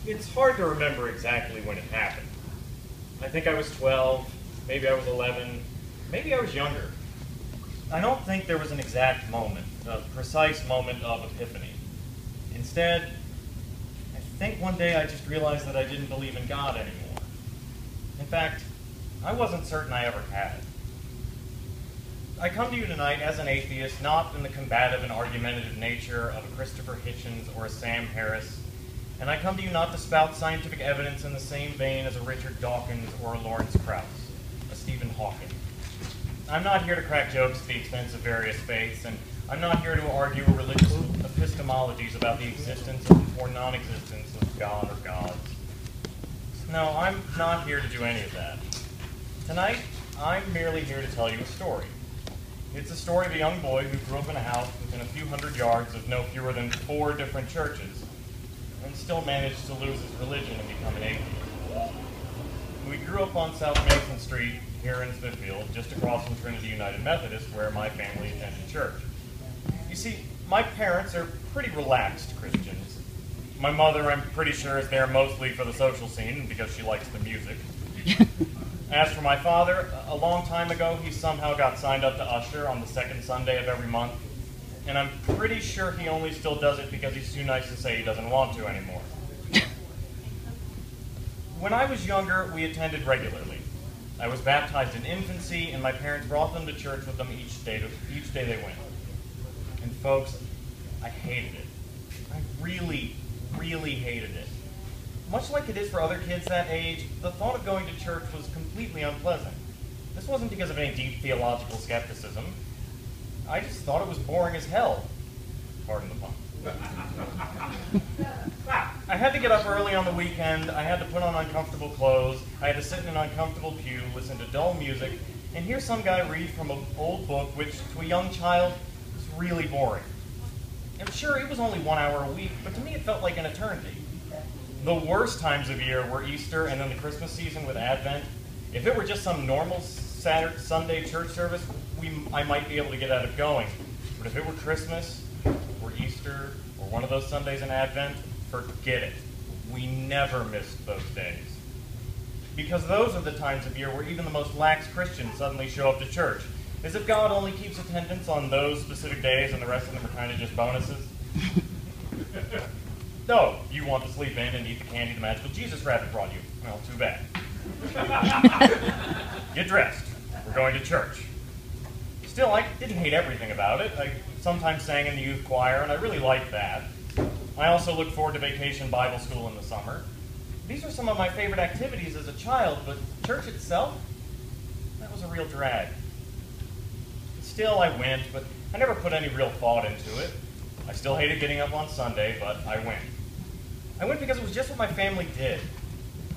It's hard to remember exactly when it happened. I think I was 12, maybe I was 11, maybe I was younger. I don't think there was an exact moment, a precise moment of epiphany. Instead, I think one day I just realized that I didn't believe in God anymore. In fact, I wasn't certain I ever had. I come to you tonight as an atheist, not in the combative and argumentative nature of a Christopher Hitchens or a Sam Harris, and I come to you not to spout scientific evidence in the same vein as a Richard Dawkins or a Lawrence Krauss, a Stephen Hawking. I'm not here to crack jokes at the expense of various faiths, and I'm not here to argue religious epistemologies about the existence or non-existence of God or gods. No, I'm not here to do any of that. Tonight, I'm merely here to tell you a story. It's a story of a young boy who grew up in a house within a few hundred yards of no fewer than 4 different churches, and still managed to lose his religion and become an atheist. We grew up on South Mason Street here in Smithfield, just across from Trinity United Methodist, where my family attended church. You see, my parents are pretty relaxed Christians. My mother, I'm pretty sure, is there mostly for the social scene because she likes the music. As for my father, a long time ago, he somehow got signed up to usher on the second Sunday of every month, and I'm pretty sure he only still does it because he's too nice to say he doesn't want to anymore. When I was younger, we attended regularly. I was baptized in infancy, and my parents brought them to church with them each day they went. And folks, I hated it. I really, really hated it. Much like it is for other kids that age, the thought of going to church was completely unpleasant. This wasn't because of any deep theological skepticism. I just thought it was boring as hell. Pardon the pun. I had to get up early on the weekend, I had to put on uncomfortable clothes, I had to sit in an uncomfortable pew, listen to dull music, and hear some guy read from an old book which, to a young child, was really boring. And sure, it was only 1 hour a week, but to me it felt like an eternity. The worst times of year were Easter and then the Christmas season with Advent. If it were just some normal Saturday, Sunday church service, I might be able to get out of going. But if it were Christmas, or Easter, or one of those Sundays in Advent, forget it. We never missed those days. Because those are the times of year where even the most lax Christians suddenly show up to church, as if God only keeps attendance on those specific days and the rest of them are kind of just bonuses. No, you want to sleep in and eat the candy the magical Jesus rabbit brought you. Well, too bad. Get dressed. We're going to church. Still, I didn't hate everything about it. I sometimes sang in the youth choir, and I really liked that. I also looked forward to vacation Bible school in the summer. These are some of my favorite activities as a child, but church itself, that was a real drag. Still, I went, but I never put any real thought into it. I still hated getting up on Sunday, but I went. I went because it was just what my family did.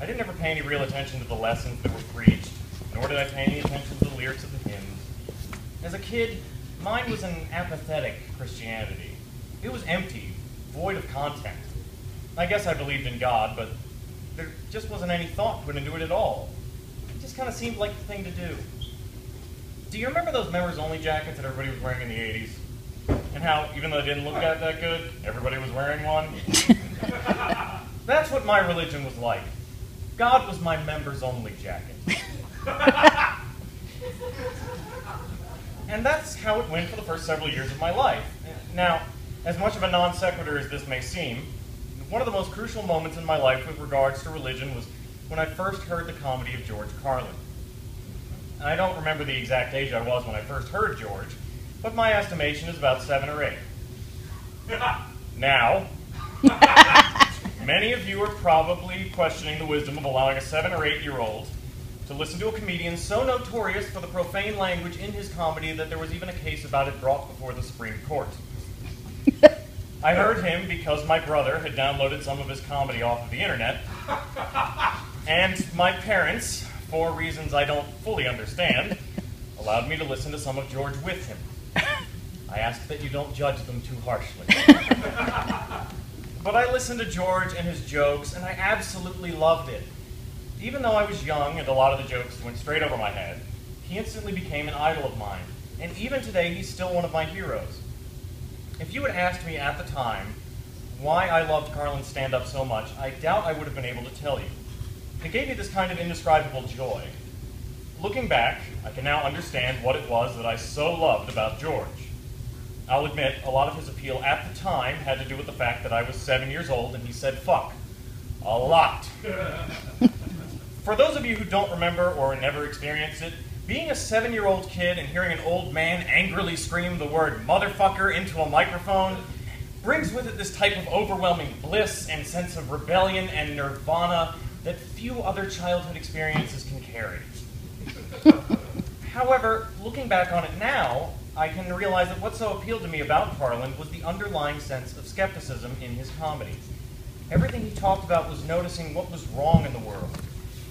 I didn't ever pay any real attention to the lessons that were preached, nor did I pay any attention to the lyrics of the hymns. As a kid, mine was an apathetic Christianity. It was empty, void of content. I guess I believed in God, but there just wasn't any thought put into it at all. It just kind of seemed like the thing to do. Do you remember those members-only jackets that everybody was wearing in the 80s? And how, even though they didn't look that good, everybody was wearing one? That's what my religion was like. God was my members-only jacket. And that's how it went for the first several years of my life. Now, as much of a non sequitur as this may seem, one of the most crucial moments in my life with regards to religion was when I first heard the comedy of George Carlin. I don't remember the exact age I was when I first heard George, but my estimation is about 7 or 8. Now, many of you are probably questioning the wisdom of allowing a 7 or 8-year-old to listen to a comedian so notorious for the profane language in his comedy that there was even a case about it brought before the Supreme Court. I heard him because my brother had downloaded some of his comedy off of the internet, and my parents, for reasons I don't fully understand, allowed me to listen to some of George with him. I ask that you don't judge them too harshly. But I listened to George and his jokes, and I absolutely loved it. Even though I was young and a lot of the jokes went straight over my head, he instantly became an idol of mine, and even today he's still one of my heroes. If you had asked me at the time, why I loved Carlin's stand-up so much, I doubt I would have been able to tell you. It gave me this kind of indescribable joy. Looking back, I can now understand what it was that I so loved about George. I'll admit, a lot of his appeal at the time had to do with the fact that I was 7 years old and he said fuck. A lot. For those of you who don't remember or never experienced it, being a 7-year-old kid and hearing an old man angrily scream the word motherfucker into a microphone brings with it this type of overwhelming bliss and sense of rebellion and nirvana that few other childhood experiences can carry. However, looking back on it now, I can realize that what so appealed to me about Carlin was the underlying sense of skepticism in his comedy. Everything he talked about was noticing what was wrong in the world.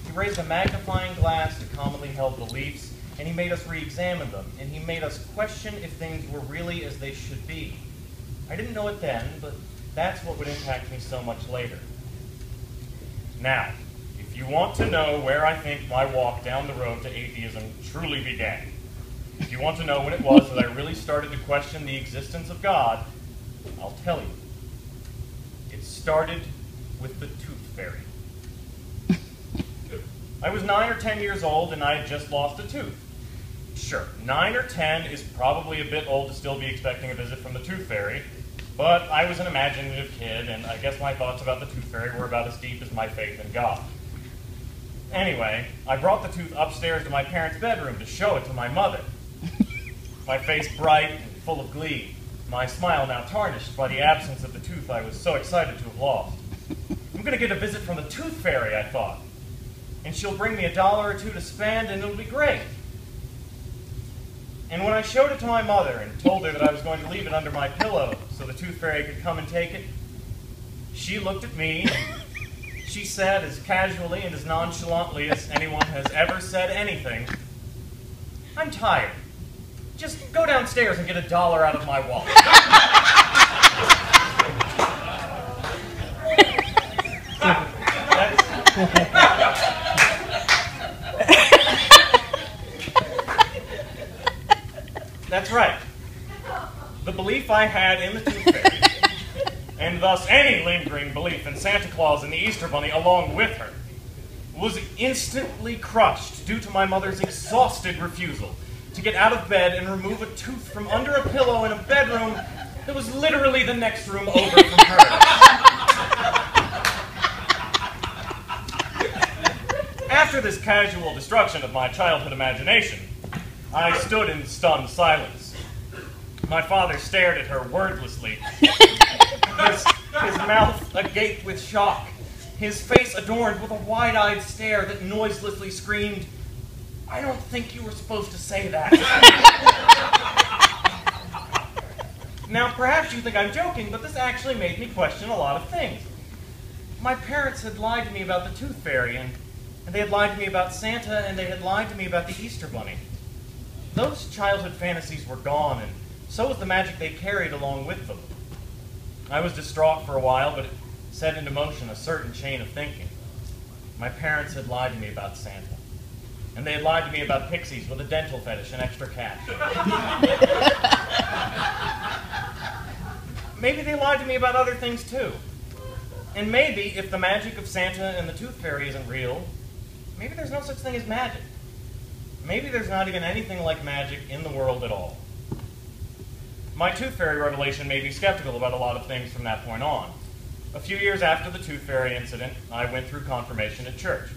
He raised a magnifying glass to commonly held beliefs, and he made us re-examine them, and he made us question if things were really as they should be. I didn't know it then, but that's what would impact me so much later. Now, if you want to know where I think my walk down the road to atheism truly began, if you want to know when it was that I really started to question the existence of God, I'll tell you. It started with the tooth fairy. I was 9 or 10 years old and I had just lost a tooth. Sure, 9 or 10 is probably a bit old to still be expecting a visit from the tooth fairy, but I was an imaginative kid and I guess my thoughts about the tooth fairy were about as deep as my faith in God. Anyway, I brought the tooth upstairs to my parents' bedroom to show it to my mother. My face bright and full of glee, my smile now tarnished by the absence of the tooth I was so excited to have lost. I'm going to get a visit from the tooth fairy, I thought. And she'll bring me $1 or $2 to spend and it'll be great. And when I showed it to my mother and told her that I was going to leave it under my pillow so the tooth fairy could come and take it, she looked at me and she said as casually and as nonchalantly as anyone has ever said anything, "I'm tired. Just go downstairs and get $1 out of my wallet." That's right. The belief I had in the tooth fairy, and thus any lingering belief in Santa Claus and the Easter Bunny along with her, was instantly crushed due to my mother's exhausted refusal to get out of bed and remove a tooth from under a pillow in a bedroom that was literally the next room over from hers. After this casual destruction of my childhood imagination, I stood in stunned silence. My father stared at her wordlessly, his mouth agape with shock, his face adorned with a wide-eyed stare that noiselessly screamed, "I don't think you were supposed to say that." Now, perhaps you think I'm joking, but this actually made me question a lot of things. My parents had lied to me about the tooth fairy, and they had lied to me about Santa, and they had lied to me about the Easter Bunny. Those childhood fantasies were gone, and so was the magic they carried along with them. I was distraught for a while, but it set into motion a certain chain of thinking. My parents had lied to me about Santa. And they had lied to me about pixies with a dental fetish and extra cash. Maybe they lied to me about other things too. And maybe, if the magic of Santa and the tooth fairy isn't real, maybe there's no such thing as magic. Maybe there's not even anything like magic in the world at all. My tooth fairy revelation made me skeptical about a lot of things from that point on. A few years after the tooth fairy incident, I went through confirmation at church.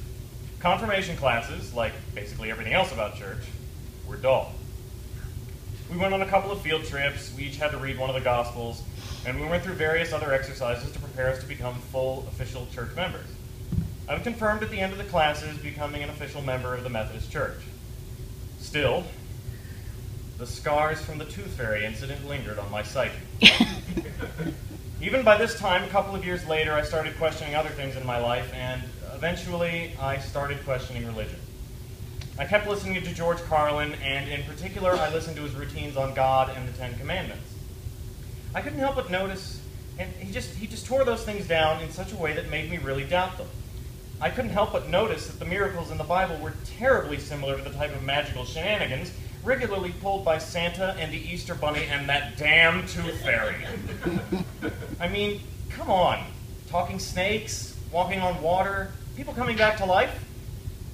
Confirmation classes, like basically everything else about church, were dull. We went on a couple of field trips, we each had to read one of the Gospels, and we went through various other exercises to prepare us to become full official church members. I was confirmed at the end of the classes becoming an official member of the Methodist Church. Still, the scars from the tooth fairy incident lingered on my psyche. Even by this time, a couple of years later, I started questioning other things in my life, and eventually I started questioning religion. I kept listening to George Carlin, and in particular, I listened to his routines on God and the Ten Commandments. I couldn't help but notice, and he just tore those things down in such a way that made me really doubt them. I couldn't help but notice that the miracles in the Bible were terribly similar to the type of magical shenanigans regularly pulled by Santa and the Easter Bunny and that damn tooth fairy. I mean, come on. Talking snakes, walking on water, people coming back to life?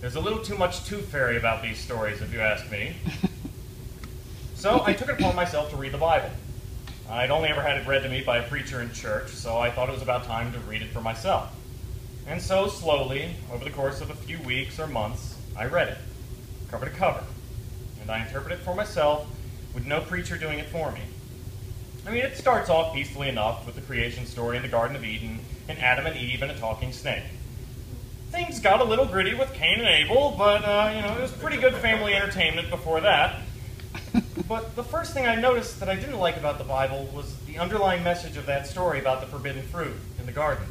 There's a little too much tooth fairy about these stories, if you ask me. So I took it upon myself to read the Bible. I'd only ever had it read to me by a preacher in church, so I thought it was about time to read it for myself. And so slowly, over the course of a few weeks or months, I read it, cover to cover. And I interpreted it for myself, with no preacher doing it for me. I mean, it starts off peacefully enough with the creation story in the Garden of Eden, and Adam and Eve and a talking snake. Things got a little gritty with Cain and Abel, but, it was pretty good family entertainment before that. But the first thing I noticed that I didn't like about the Bible was the underlying message of that story about the forbidden fruit in the garden.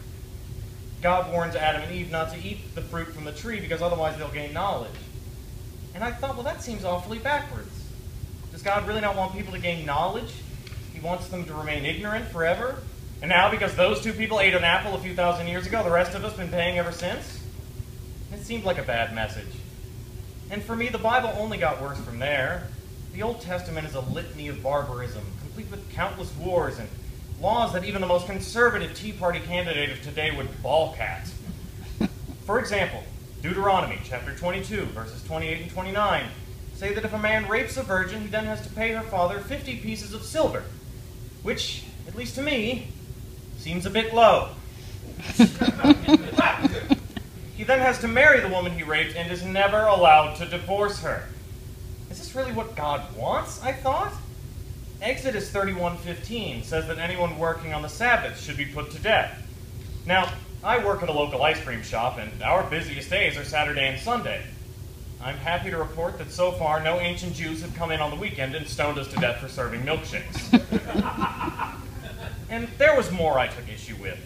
God warns Adam and Eve not to eat the fruit from the tree because otherwise they'll gain knowledge. And I thought, well, that seems awfully backwards. Does God really not want people to gain knowledge? He wants them to remain ignorant forever? And now, because those two people ate an apple a few thousand years ago, the rest of us have been paying ever since? It seemed like a bad message. And for me, the Bible only got worse from there. The Old Testament is a litany of barbarism, complete with countless wars and laws that even the most conservative Tea Party candidate of today would balk at. For example, Deuteronomy chapter 22, verses 28 and 29, say that if a man rapes a virgin, he then has to pay her father 50 pieces of silver, which, at least to me, seems a bit low. He then has to marry the woman he raped and is never allowed to divorce her. Is this really what God wants, I thought? Exodus 31:15 says that anyone working on the Sabbath should be put to death. Now, I work at a local ice cream shop, and our busiest days are Saturday and Sunday. I'm happy to report that so far no ancient Jews have come in on the weekend and stoned us to death for serving milkshakes. And there was more I took issue with.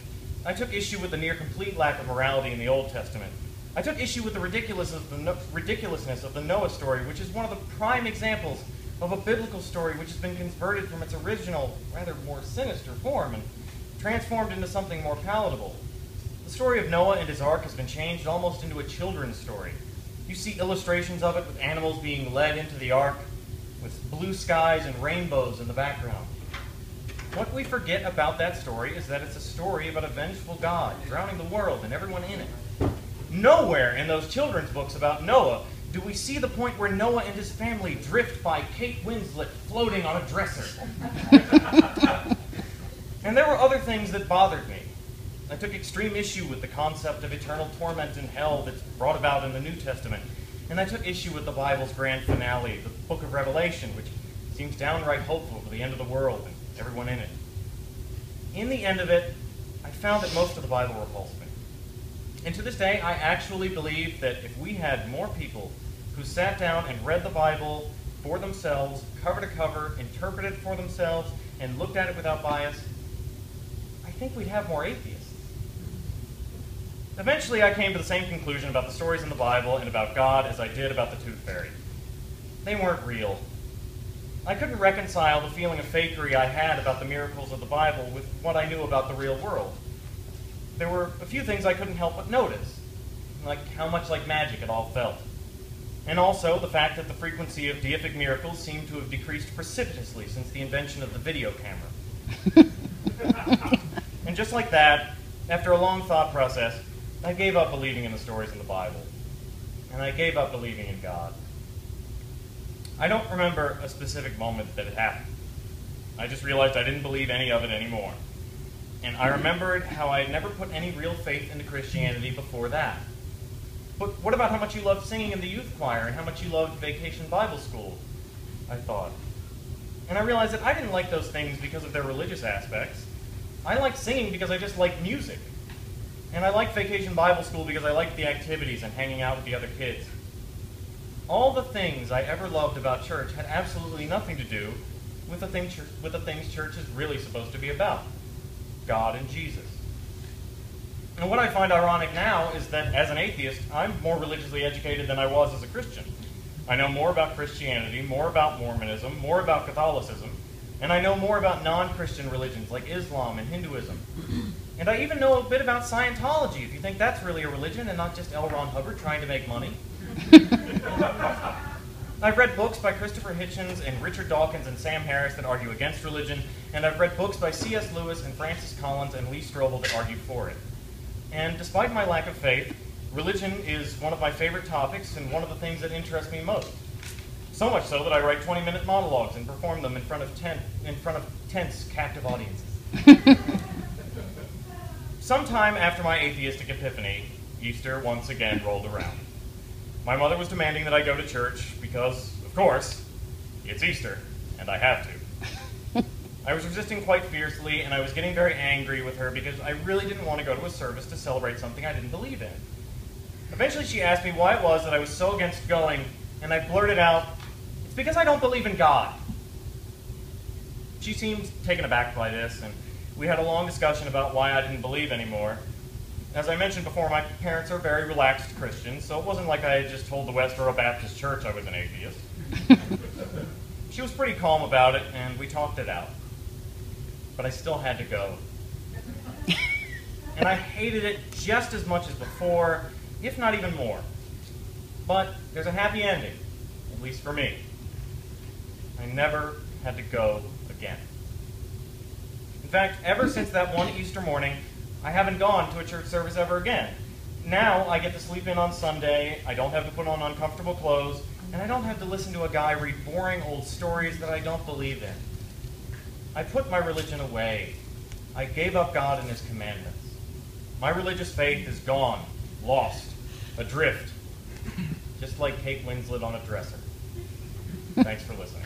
I took issue with the near-complete lack of morality in the Old Testament. I took issue with the ridiculousness of the Noah story, which is one of the prime examples of a biblical story which has been converted from its original, rather more sinister form and transformed into something more palatable. The story of Noah and his ark has been changed almost into a children's story. You see illustrations of it with animals being led into the ark, with blue skies and rainbows in the background. What we forget about that story is that it's a story about a vengeful God drowning the world and everyone in it. Nowhere in those children's books about Noah do we see the point where Noah and his family drift by Kate Winslet floating on a dresser. And there were other things that bothered me. I took extreme issue with the concept of eternal torment in hell that's brought about in the New Testament. And I took issue with the Bible's grand finale, the book of Revelation, which seems downright hopeful for the end of the world and everyone in it. In the end of it, I found that most of the Bible repulsed me. And to this day, I actually believe that if we had more people who sat down and read the Bible for themselves, cover to cover, interpreted it for themselves, and looked at it without bias, I think we'd have more atheists. Eventually, I came to the same conclusion about the stories in the Bible and about God as I did about the tooth fairy. They weren't real. I couldn't reconcile the feeling of fakery I had about the miracles of the Bible with what I knew about the real world. There were a few things I couldn't help but notice, like how much like magic it all felt. And also the fact that the frequency of deific miracles seemed to have decreased precipitously since the invention of the video camera. And just like that, after a long thought process, I gave up believing in the stories in the Bible. And I gave up believing in God. I don't remember a specific moment that it happened. I just realized I didn't believe any of it anymore. And I remembered how I had never put any real faith into Christianity before that. But what about how much you loved singing in the youth choir and how much you loved Vacation Bible School? I thought. And I realized that I didn't like those things because of their religious aspects. I liked singing because I just liked music. And I liked Vacation Bible School because I liked the activities and hanging out with the other kids. All the things I ever loved about church had absolutely nothing to do with the things church is really supposed to be about. God and Jesus. And what I find ironic now is that as an atheist, I'm more religiously educated than I was as a Christian. I know more about Christianity, more about Mormonism, more about Catholicism, and I know more about non-Christian religions like Islam and Hinduism. And I even know a bit about Scientology, if you think that's really a religion and not just L. Ron Hubbard trying to make money. I've read books by Christopher Hitchens and Richard Dawkins and Sam Harris that argue against religion, and I've read books by C.S. Lewis and Francis Collins and Lee Strobel that argue for it. And despite my lack of faith, religion is one of my favorite topics and one of the things that interest me most. So much so that I write 20-minute monologues and perform them in front of tense, captive audiences. Sometime after my atheistic epiphany, Easter once again rolled around. My mother was demanding that I go to church because, of course, it's Easter, and I have to. I was resisting quite fiercely, and I was getting very angry with her because I really didn't want to go to a service to celebrate something I didn't believe in. Eventually she asked me why it was that I was so against going, and I blurted out, "It's because I don't believe in God." She seemed taken aback by this, and we had a long discussion about why I didn't believe anymore. As I mentioned before, my parents are very relaxed Christians, so it wasn't like I had just told the Westboro Baptist Church I was an atheist. She was pretty calm about it, and we talked it out. But I still had to go. And I hated it just as much as before, if not even more. But there's a happy ending, at least for me. I never had to go again. In fact, ever since that one Easter morning, I haven't gone to a church service ever again. Now I get to sleep in on Sunday, I don't have to put on uncomfortable clothes, and I don't have to listen to a guy read boring old stories that I don't believe in. I put my religion away. I gave up God and His commandments. My religious faith is gone, lost, adrift, just like Kate Winslet on a dresser. Thanks for listening.